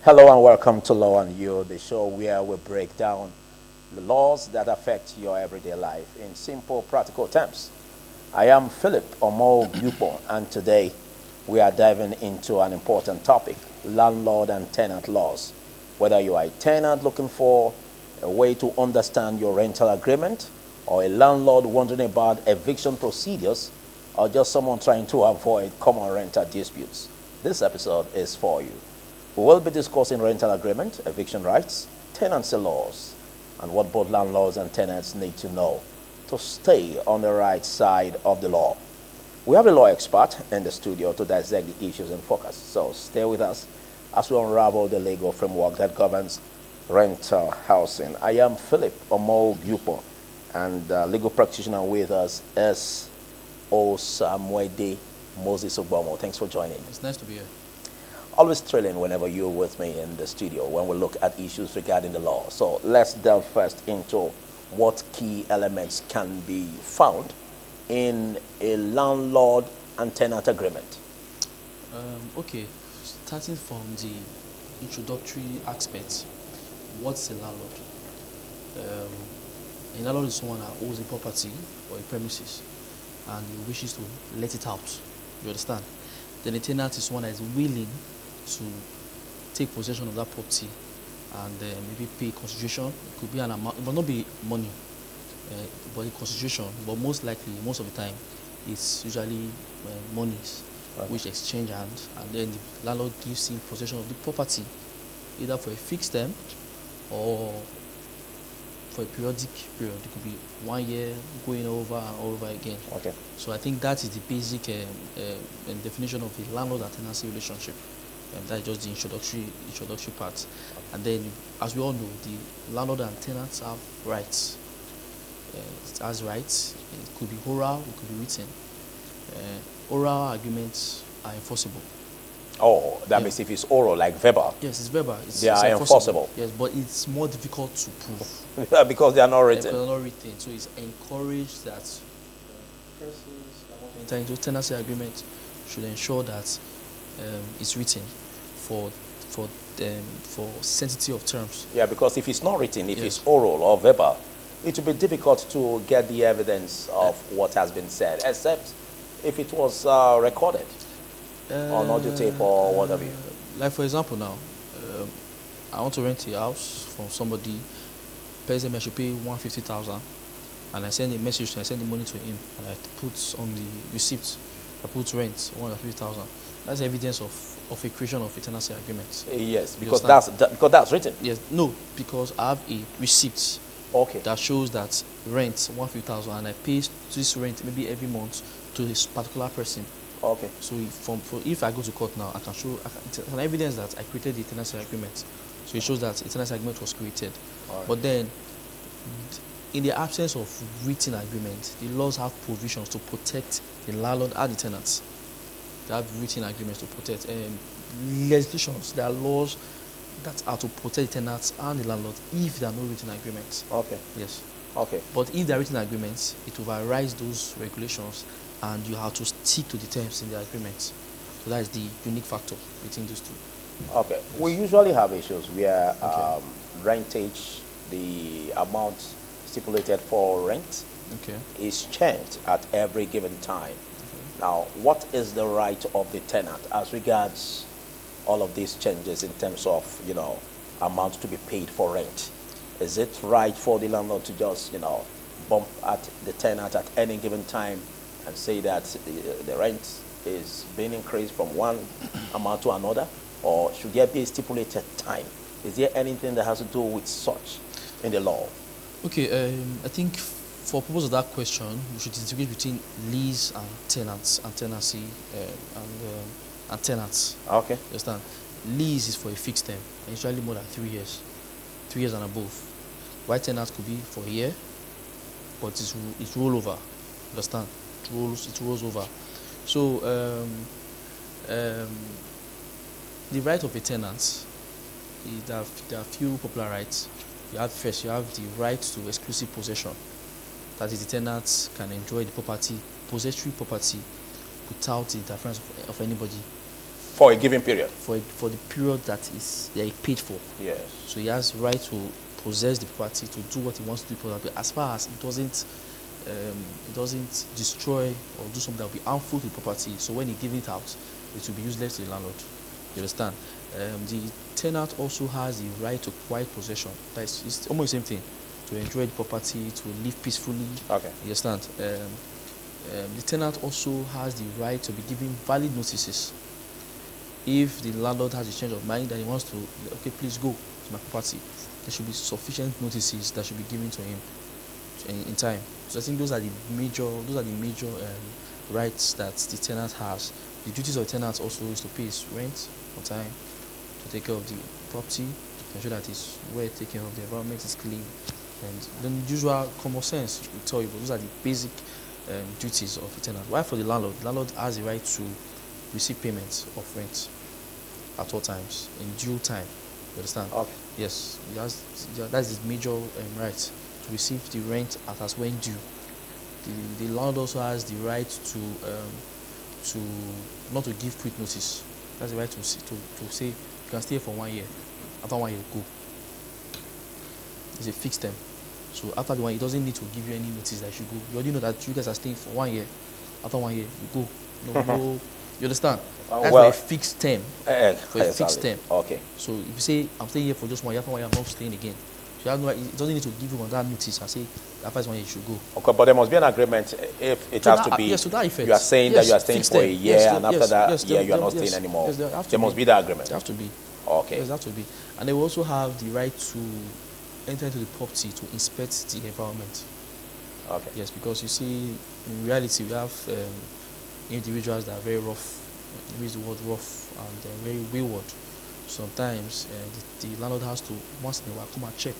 Hello and welcome to Law and You, the show where we break down the laws that affect your everyday life in simple, practical terms. I am Philip Omo Bupo, and today we are diving into an important topic: landlord and tenant laws. Whether you are a tenant looking for a way to understand your rental agreement, or a landlord wondering about eviction procedures, or just someone trying to avoid common rental disputes, this episode is for you. We will be discussing rental agreement, eviction rights, tenancy laws, and what both landlords and tenants need to know to stay on the right side of the law. We have a law expert in the studio to dissect the issues in focus, so stay with us as we unravel the legal framework that governs rental housing. I am Philip Omo Gupo, and legal practitioner with us is Osamwede Moses Ogbomo. Thanks for joining. It's nice to be here. Always thrilling whenever you're with me in the studio when we look at issues regarding the law. So let's delve first into what key elements can be found in a landlord and tenant agreement. Okay, starting from the introductory aspect, what's a landlord? A landlord is someone that owns a property or a premises and he wishes to let it out. You understand? Then a tenant is someone that is willing to take possession of that property and maybe pay consideration. It could be an amount, it must not be money, but a consideration. But most likely, most of the time, it's usually monies, right, which exchange hands, and then the landlord gives him possession of the property, either for a fixed term or for a periodic period. It could be 1 year, going over and over again. Okay. So I think that is the basic definition of a landlord and tenancy relationship. That is just the introductory part. And then, as we all know, the landlord and tenants have rights. It has rights. It could be oral, it could be written. Oral agreements are enforceable. Oh, that means if it's oral, like verbal. Yes, it's verbal. They are enforceable. Yes, but it's more difficult to prove. Because they are not written. Because they're not written. So it's encouraged that persons that want to enter into tenancy agreement should ensure that it's written for sanctity of terms. Yeah, because if it's not written, if it's oral or verbal, it will be difficult to get the evidence of what has been said, except if it was recorded on audio tape or whatever. Like for example now, I want to rent a house from somebody, pays me I should pay 150,000, and I send a message, I send the money to him, and I put on the receipt, I put rent 150,000. That's evidence of a creation of a tenancy agreement. Yes, because that's written. Yes, no, because I have a receipt. Okay. That shows that rent 150,000, and I pay this rent maybe every month to this particular person. Okay. So if I go to court now, I can show it's an evidence that I created the tenancy agreement. So it shows that a tenancy agreement was created. Right. But then, in the absence of written agreement, the laws have provisions to protect the landlord and the tenants. They have written agreements to protect. Legislations, there are laws that are to protect the tenants and the landlord if there are no written agreements. Okay. Yes. Okay. But if there are written agreements, it overrides those regulations, and you have to stick to the terms in the agreement. So that is the unique factor between those two. Okay. Yes. We usually have issues where rentage, the amount stipulated for rent, is changed at every given time. Now, what is the right of the tenant as regards all of these changes in terms of, amount to be paid for rent? Is it right for the landlord to just, bump at the tenant at any given time and say that the rent is being increased from one amount to another? Or should there be a stipulated time? Is there anything that has to do with such in the law? Okay, I think for purpose of that question, we should distinguish between lease and tenants and tenancy and tenants. Okay. You understand? Lease is for a fixed term, usually more than 3 years, 3 years and above. While tenants could be for a year, but it's rollover. Understand? It rolls over. So the right of a tenant, there are few popular rights. You have the right to exclusive possession. That is, the tenants can enjoy the property, possessory property, without the interference of anybody. For a given period. For the period that is they are paid for. Yes. So he has right to possess the property, to do what he wants to do with it, as far as it doesn't destroy or do something that will be harmful to the property. So when he gives it out, it will be useless to the landlord. You understand? The tenant also has the right to quiet possession. It's almost the same thing. To enjoy the property, to live peacefully. Okay. You understand? The tenant also has the right to be given valid notices. If the landlord has a change of mind and he wants to, okay, please go to my property, there should be sufficient notices that should be given to him in time. So I think those are the major rights that the tenant has. The duties of the tenant also is to pay his rent on time, to take care of the property, to ensure that it's well taken care of, the environment is clean, and then the usual common sense will tell you, but those are the basic duties of the tenant. While for the landlord has the right to receive payments of rent at all times in due time. You understand? Okay. Yes, that's his major right, to receive the rent as when due. The landlord also has the right to not to give quick notice. That's the right to say you can stay for 1 year. After 1 year, go. It's a fixed term. So after the 1 year, he doesn't need to give you any notice that you should go. You already know that you guys are staying for 1 year. After 1 year, you go. No, you understand? That's well, for a fixed term. For a fixed term. Okay. So if you say I'm staying here for just 1 year, after 1 year I'm not staying again. So you have no right, it doesn't need to give you that notice and say after 1 year you should go. Okay, but there must be an agreement if it has to be. Yes, to that effect. You are saying that you are staying for a year, and after that year you are not staying anymore. Yes, there must be that agreement. There have to be. Okay. Yes, there have to be. And they will also have the right to enter into the property to inspect the environment. Okay. Yes, because you see, in reality, we have individuals that are very rough. Use the word rough, and they're very wayward. Sometimes the landlord has to once in a while come and check,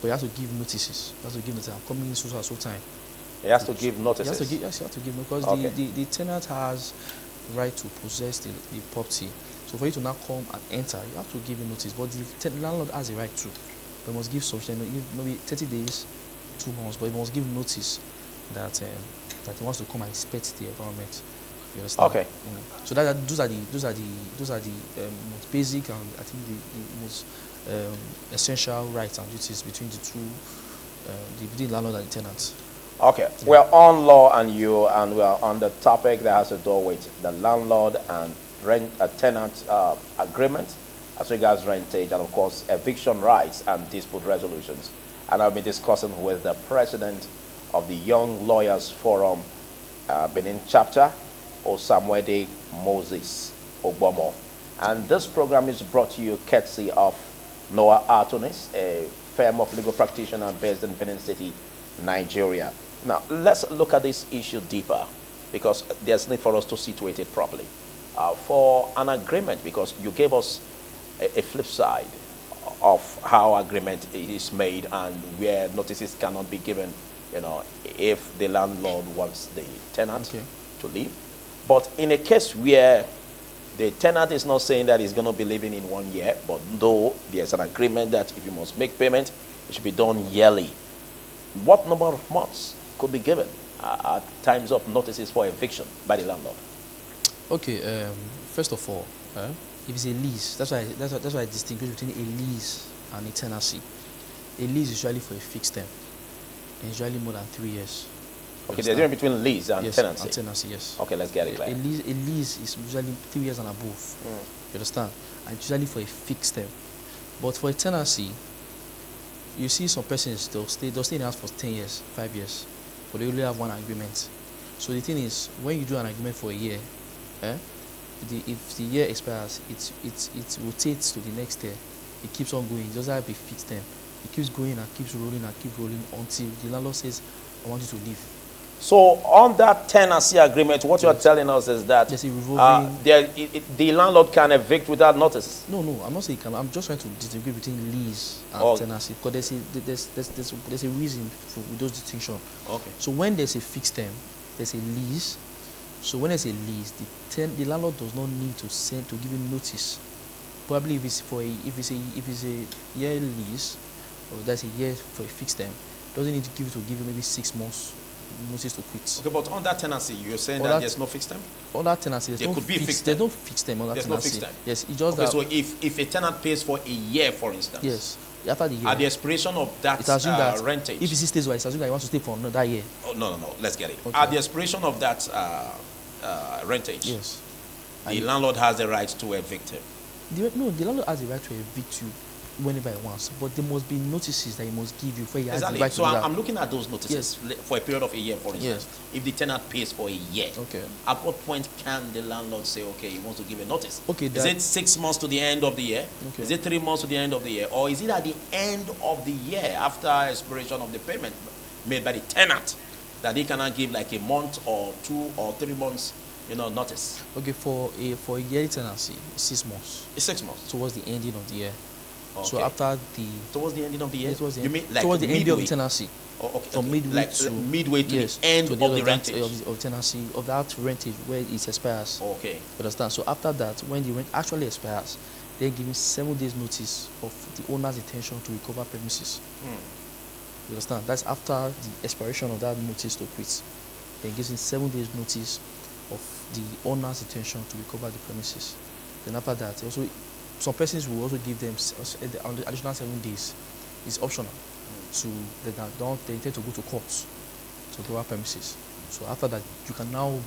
but he has to give notices. He has to give notice. I'm coming in so time. He has to give notices. He has to give because the tenant has right to possess the property. So for you to now come and enter, you have to give him notice. But the landlord has a right to. But he must give sufficient, maybe 30 days, 2 months. But he must give notice that he wants to come and inspect the environment. You understand? Okay. So those are the most basic and I think the most essential rights and duties between the two, the landlord and the tenant. Okay. Yeah. We're on law and you, and we're on the topic that has to do with the landlord and tenant agreement as regards rentage, and of course eviction rights and dispute resolutions. And I'll be discussing with the president of the Young Lawyers Forum Benin chapter, Osamwede Moses Ogbomo. And this program is brought to you courtesy of Noah Artonis, a firm of legal practitioner based in Benin City, Nigeria. Now, let's look at this issue deeper, because there's need for us to situate it properly. For an agreement, because you gave us a flip side of how agreement is made and where notices cannot be given, if the landlord wants the tenant to leave. But in a case where the tenant is not saying that he's going to be living in 1 year, but though there's an agreement that if you must make payment, it should be done yearly. What number of months could be given at times of notices for eviction by the landlord? Okay, first of all, if it's a lease, that's why I distinguish between a lease and a tenancy. A lease is usually for a fixed term, and usually more than 3 years. Okay, there's a difference between lease and tenancy. And tenancy, yes. Okay, let's get it clear. A lease is usually 3 years and above. You understand? And it's usually for a fixed term. But for a tenancy, you see some persons they'll stay in the house for 10 years, 5 years, but they only have one agreement. So the thing is, when you do an agreement for a year, if the year expires, it rotates to the next year. It keeps on going. It doesn't have a fixed term. It keeps going and keeps rolling until the landlord says, "I want you to leave." So on that tenancy agreement, what you're telling us is that the landlord can evict without notice. No, I'm not saying can. I'm just trying to distinguish between lease and tenancy, because there's a reason for those distinctions. Okay. So when there's a fixed term, there's a lease. So when there's a lease, the landlord does not need to give you notice. Probably if it's a year lease, or that's a year for a fixed term, doesn't need to give you maybe 6 months notice to quit. Okay, but on that tenancy, you're saying that there's no fixed term? On that tenancy, there could be fixed term. There's no fixed term on that there's tenancy. No fixed term. Yes, it's just okay, that. So if a tenant pays for a year, for instance. Yes. After the year. At the expiration of that, rentage. If he stays where, it's assumed that he wants to stay for another year. Oh, no. Let's get it. Okay. At the expiration of that rentage. Yes. The landlord has the right to evict him. The landlord has the right to evict you whenever he wants, but there must be notices that he must give you for he has the right so to do that. I'm looking at those notices for a period of a year, for instance. Yes. If the tenant pays for a year, okay, at what point can the landlord say, okay, he wants to give a notice? Okay, is it 6 months to the end of the year? Okay. Is it 3 months to the end of the year? Or is it at the end of the year after expiration of the payment made by the tenant that he cannot give like a month or 2 or 3 months, notice? Okay, for a yearly tenancy, 6 months. It's 6 months. Towards the ending of the year. Okay. So after towards the ending of the year? You mean like towards the midway? ending of the tenancy. Oh, okay. From midway to midway to the end of the rentage. Of tenancy, of that rentage where it expires. Okay. You understand? So after that, when the rent actually expires, they're giving 7 days notice of the owner's intention to recover premises. You understand? That's after the expiration of that notice to quit. They're giving 7 days notice of the owner's intention to recover the premises. Then after that, also some persons will also give them additional 7 days. It's optional. So they intend to go to court to recover premises. So after that, you can now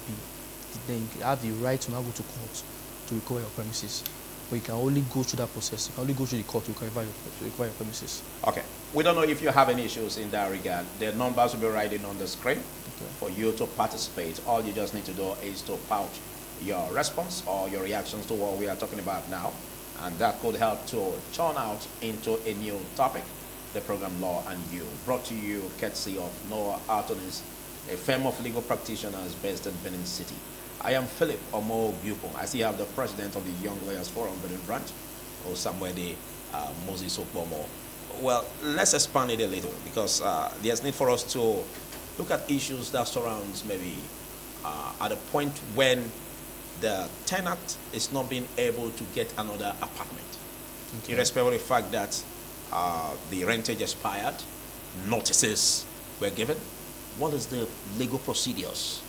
then you have the right to now go to court to recover your premises. But you can only go through that process. You can only go through the court to recover your premises. Okay. We don't know if you have any issues in that regard. The numbers will be writing on the screen for you to participate. All you just need to do is to pouch your response or your reactions to what we are talking about now. And that could help to turn out into a new topic, the program Law and You, brought to you courtesy of Noah Artonis, a firm of legal practitioners based in Benin City. I am Philip Omo Bupon. I see you have the president of the Young Lawyers Forum, Benin Branch, or somewhere the Moses Okbomo. Well, let's expand it a little because there's need for us to look at issues that surrounds maybe at a point when the tenant is not being able to get another apartment, irrespective of the fact that the rentage expired, notices were given. What is the legal procedures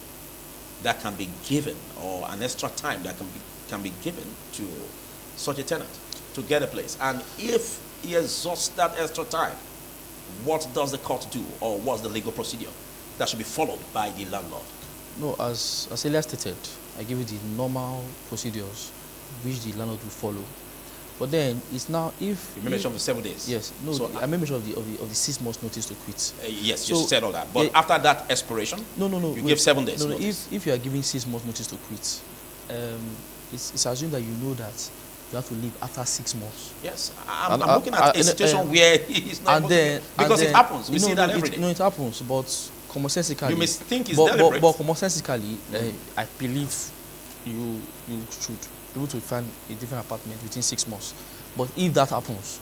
that can be given, or an extra time that can be given to such a tenant to get a place? And if he exhausts that extra time, what does the court do, or what's the legal procedure that should be followed by the landlord? No, as earlier stated, I give you the normal procedures which the landlord will follow. But then it's now if you mentioned the 7 days. Yes, no. So I mentioned of the 6 months notice to quit. Yes, you said all that. But after that expiration, no. You give 7 days. No. If you are giving 6 months notice to quit, it's assumed that you know that you have to leave after 6 months. Yes, I'm looking at a situation where he's not able to, because it happens. We see that every day. No, it happens, but commonsensically, you may think it's deliberate. But commonsensically, I believe you should be able to find a different apartment within 6 months. But if that happens,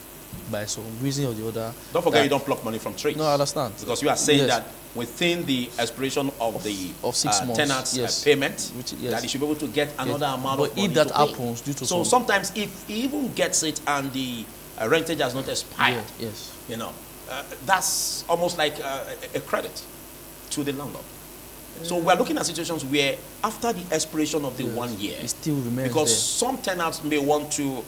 by some reason or the other, don't forget you don't pluck money from trees. No, I understand. Because you are saying that within the expiration of the 6 months, tenant's payment, that he should be able to get another amount of money. But if that happens due to sometimes if he even gets it and the rentage has not expired, that's almost like a credit to the landlord. So we're looking at situations where after the expiration of the 1 year, it still remains because there. some tenants may want to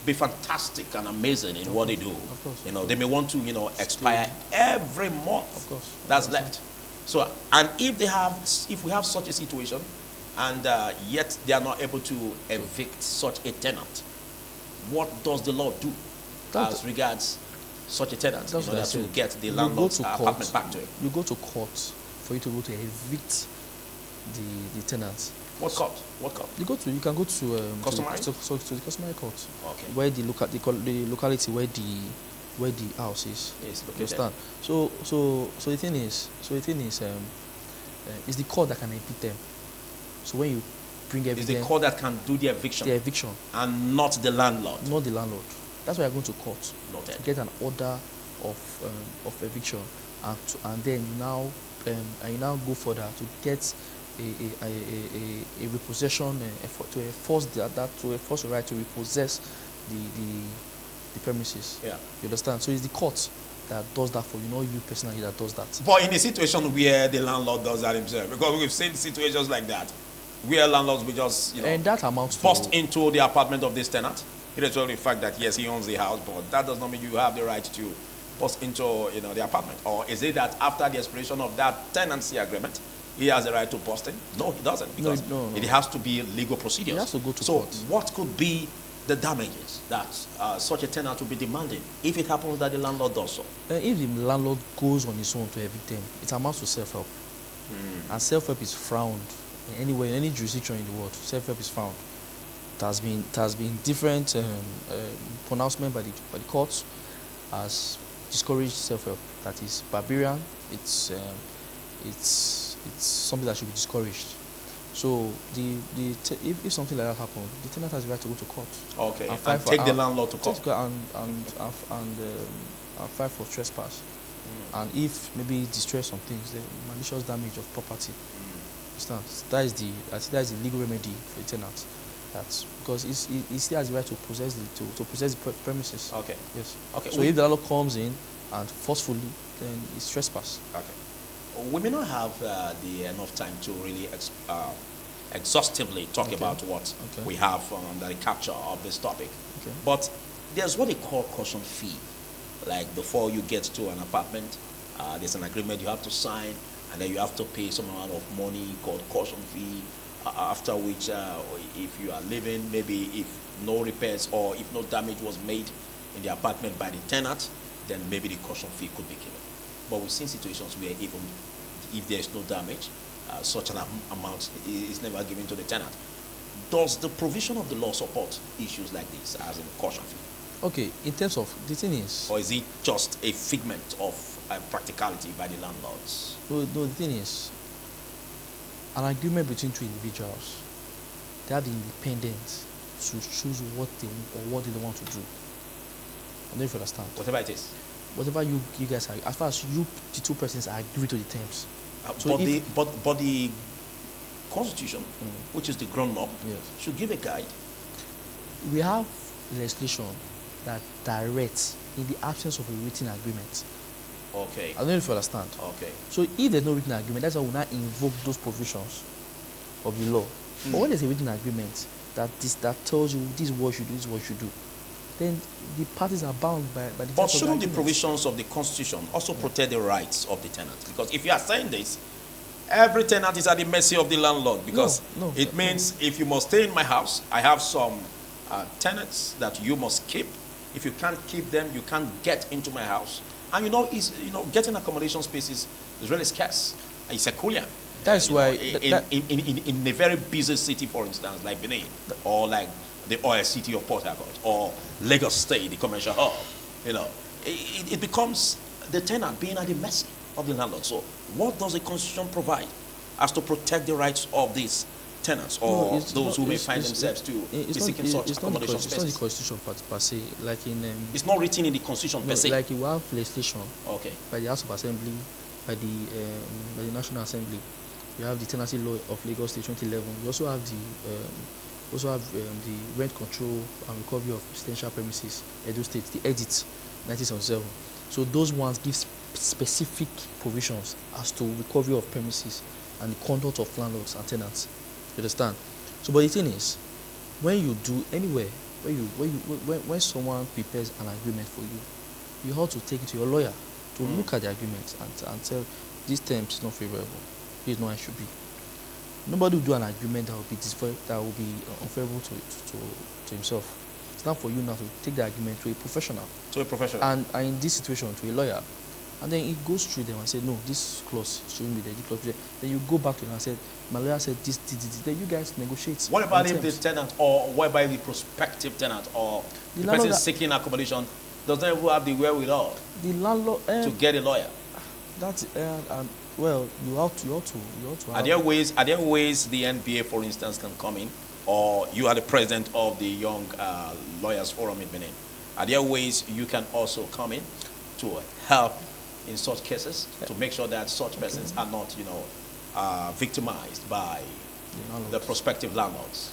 be fantastic and amazing in what they do. Of course. They may want to, expire every month. Of course. That's left. So, and if we have such a situation, and yet they are not able to evict such a tenant, what does the law do as regards such a tenant in order to get the landlord's apartment back to him? You go to court for you to go to evict the tenants. What court? What court? You can go to customary? To the customary court. Okay. Where the locality where the house is. Yes, understand? So the thing is it's the court that can evict them. So when you bring evidence, it's the court that can do the eviction. The eviction. And not the landlord. Not the landlord. That's why you're going to court. Noted. To get an order of eviction, and then you now go further to get a repossession to enforce the right to repossess the premises. Yeah. You understand? So it's the court that does that for you, not you personally that does that. But in a situation where the landlord does that himself, because we've seen situations like that, where landlords will just, and that amounts to bust into the apartment of this tenant, irrespective of the fact that yes, he owns the house, but that does not mean you have the right to bust into the apartment. Or is it that after the expiration of that tenancy agreement, he has the right to bust in? No, he doesn't, because no. it has to be legal procedures. He has to go to so court. what could be the damages that such a tenant will be demanding if it happens that the landlord does so? If the landlord goes on his own to evict them, it amounts to self-help. And self-help is frowned anywhere, in any jurisdiction in the world. Self-help is frowned. It has been different pronouncement by the courts as discouraged self-help. That is barbarian. It's something that should be discouraged. So if something like that happens, the tenant has the right to go to court. Okay, and take the landlord to court. And file for trespass. And if maybe destroy some things, the malicious damage of property. That is the legal remedy for the tenant. That's because he still has the right to possess the premises. Okay. Yes. Okay. So if the landlord comes in and forcefully, then it's trespass. Okay. We may not have enough time to really exhaustively talk about what we have under the capture of this topic. Okay. But there's what they call caution fee. Like before you get to an apartment, there's an agreement you have to sign, and then you have to pay some amount of money called caution fee. After which, if you are living, maybe if no repairs or if no damage was made in the apartment by the tenant, then maybe the caution fee could be given. But we've seen situations where even if there is no damage, such an amount is never given to the tenant. Does the provision of the law support issues like this as in caution fee? Okay, in terms of, the thing is... Or is it just a figment of practicality by the landlords? No, the thing is, an agreement between two individuals, they have the independence to choose what they don't want to do. I don't know if you understand. Whatever it is. Whatever you guys are, as far as you, the two persons agree to the terms. So but the Constitution, which is the ground law, should give a guide. We have legislation that directs in the absence of a written agreement. Okay. I don't know if you understand. Okay. So if there's no written agreement, that's why we now invoke those provisions of the law. But when there's a written agreement that tells you this is what you do, this is what you do, then the parties are bound by the But shouldn't the provisions of the Constitution also protect the rights of the tenant? Because if you are saying this, every tenant is at the mercy of the landlord, because it means if you must stay in my house, I have some tenants that you must keep. If you can't keep them, you can't get into my house. And getting accommodation spaces is really scarce. It's a cooler. That's why in a very busy city, for instance, like Benin, or like the oil city of Port Harcourt, or Lagos State, the commercial hub, it becomes the tenant being at the mercy of the landlord. So what does the Constitution provide as to protect the rights of these tenants or those who may find themselves to be seeking such accommodation spaces? It's not the Constitution per se, like in... it's not written in the Constitution per se? Like you have legislation by the House of Assembly, by the National Assembly. You have the Tenancy Law of Lagos State 2011. You also have the Rent Control and Recovery of Residential Premises, Edo State, the EDIT 1977. So those ones give specific provisions as to recovery of premises and the conduct of landlords and tenants. You understand? So, but the thing is, when you do anywhere, when someone prepares an agreement for you, you have to take it to your lawyer to look at the agreement and tell these terms is not favorable. This is not how it should be. Nobody will do an agreement that will be unfavorable to himself. It's not for you now to take the agreement to a professional. To a professional. And in this situation, to a lawyer. And then it goes through them and say, no, this clause shouldn't be there. This clause. Then you go back to them and say, my lawyer said this. Then you guys negotiate. What about if the tenant, or what about the prospective tenant, or the person seeking accommodation does not even have the wherewithal to get a lawyer? That's well, you ought to. Are there ways the NBA, for instance, can come in, or you are the president of the Young Lawyers Forum in Benin? Are there ways you can also come in to help in such cases to make sure that such persons are not, victimized by the prospective landlords?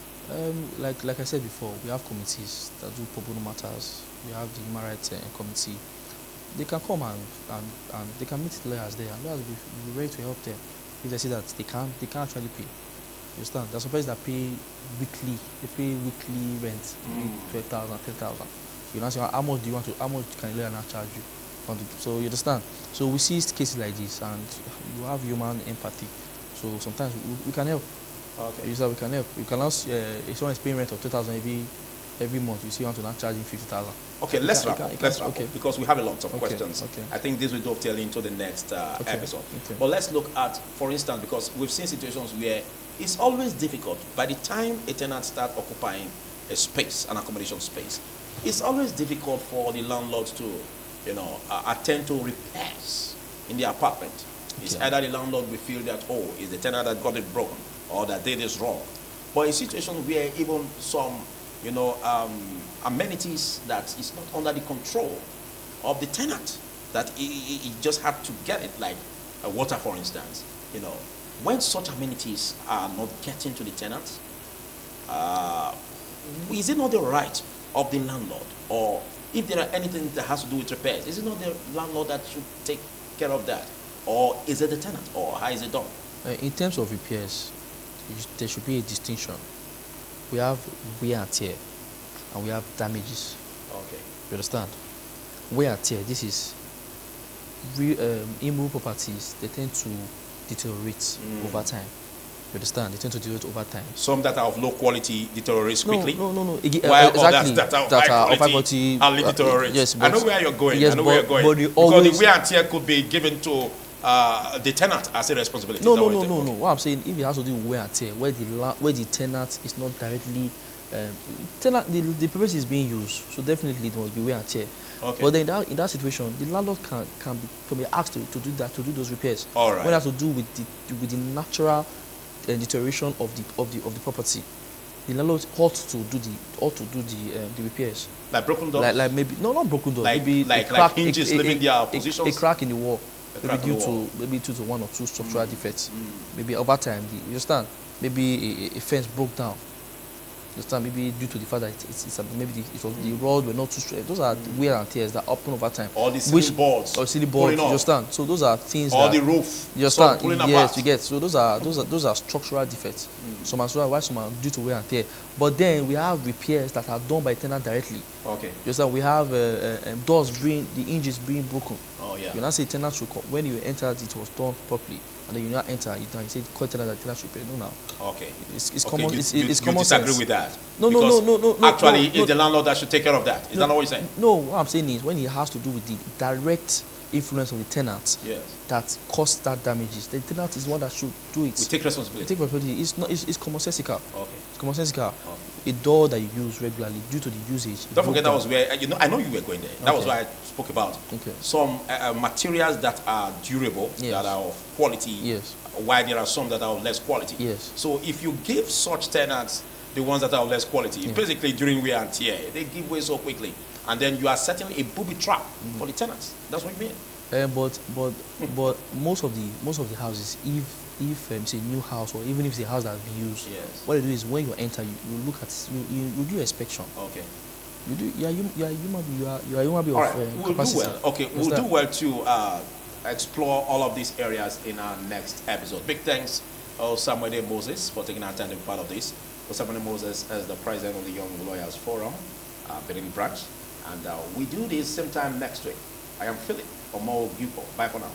Like I said before, we have committees that do pro bono matters. We have the Human Rights Committee. they can come and they can meet lawyers there, and lawyers will be ready to help them if they see that they can't actually pay. You understand? There's some places that pay weekly. They pay weekly rent, 12,000, 10,000. You know, so how much can a lawyer now charge you? So you understand? So we see cases like this, and you have human empathy. So sometimes we can help. Okay. You said we can help. You can also, if someone is paying rent of 2,000 every month, you see, you want to now charge him 50,000. Okay, let's wrap up. Let's wrap okay. up, because we have a lot of questions. Okay. I think this will dovetail into the next episode. Okay. But let's look at, for instance, because we've seen situations where it's always difficult. By the time a tenant starts occupying a space, an accommodation space, it's always difficult for the landlords to, attend to repairs in the apartment. It's either the landlord will feel that, oh, it's the tenant that got it broken or that did this wrong. But in situations where even some, amenities that is not under the control of the tenant, that he just had to get it, like water, for instance, when such amenities are not getting to the tenants, is it not the right of the landlord, or if there are anything that has to do with repairs, is it not the landlord that should take care of that, or is it the tenant, or how is it done? In terms of repairs, there should be a distinction. We have wear and tear, and we have damages. Okay. You understand? Wear and tear, this is immovable properties. They tend to deteriorate over time. You understand? They tend to deteriorate over time. Some that are of low quality deteriorates quickly. No. While Exactly. others that are of high quality hardly deteriorate. Yes, I know where you're going. Yes, Because always, the wear and tear could be given to the tenant as a responsibility. No. What I'm saying, if it has to do with wear and tear, where the tenant is not directly, the premises is being used, so definitely it must be wear and tear. Okay. But then in that situation, the landlord can be asked to do those repairs. All right. When it has to do with the natural deterioration of the property, the landlord ought to do the repairs. Like broken doors. Like maybe not broken doors. Like maybe like a crack, hinges leaving their positions. A crack in the wall. Crack in the wall. Maybe due to one or two structural defects. Maybe over time, you understand? Maybe a fence broke down. You understand? Maybe due to the fact that the rods were not too straight. Those are wear and tears that happen over time. All the ceiling boards. Or ceiling boards. You understand? So those are things. Or the roof. You understand? Pulling Yes, apart. you get. So those are structural defects. Some are due to wear and tear. But then we have repairs that are done by tenant directly. Okay. You understand? We have doors the hinges being broken. Oh yeah. You now say tenant should come. When you entered, it was done properly, and then you now enter. You say call tenant that tenant should pay. No, now. Okay. It's Okay, common. you It's common disagree sense. with that? No. Actually, no, it's the landlord that should take care of that. Is that not what you're saying? No, what I'm saying is when it has to do with the direct influence of the tenant Yes. that caused that damages, the tenant is one that should do it. We take responsibility. Take responsibility. It's commonsensical. Okay. It's commonsensical. Okay. A door that you use regularly due to the usage. Don't forget that was where I know you were going there. That was Okay. why I spoke about Okay. some materials that are durable, Yes. that are of quality. Yes. While there are some that are of less quality. Yes. So if you give such tenants the ones that are of less quality, Yeah. basically during wear and tear, they give way so quickly, and then you are setting a booby trap for the tenants. That's what you mean. But most of the houses, if it's a new house or even if it's a house that has been used, Yes. what you do is when you enter, you look at you do inspection. Okay. You are human being All of right. We'll do capacity. well. Okay. We'll do well to explore all of these areas in our next episode. Big thanks, Samuel A. Moses, for taking our time to be part of this. Samuel A. Moses as the president of the Young Lawyers Forum, Benin branch, and we do this same time next week. I am Philip Omo Bupo. Bye for now.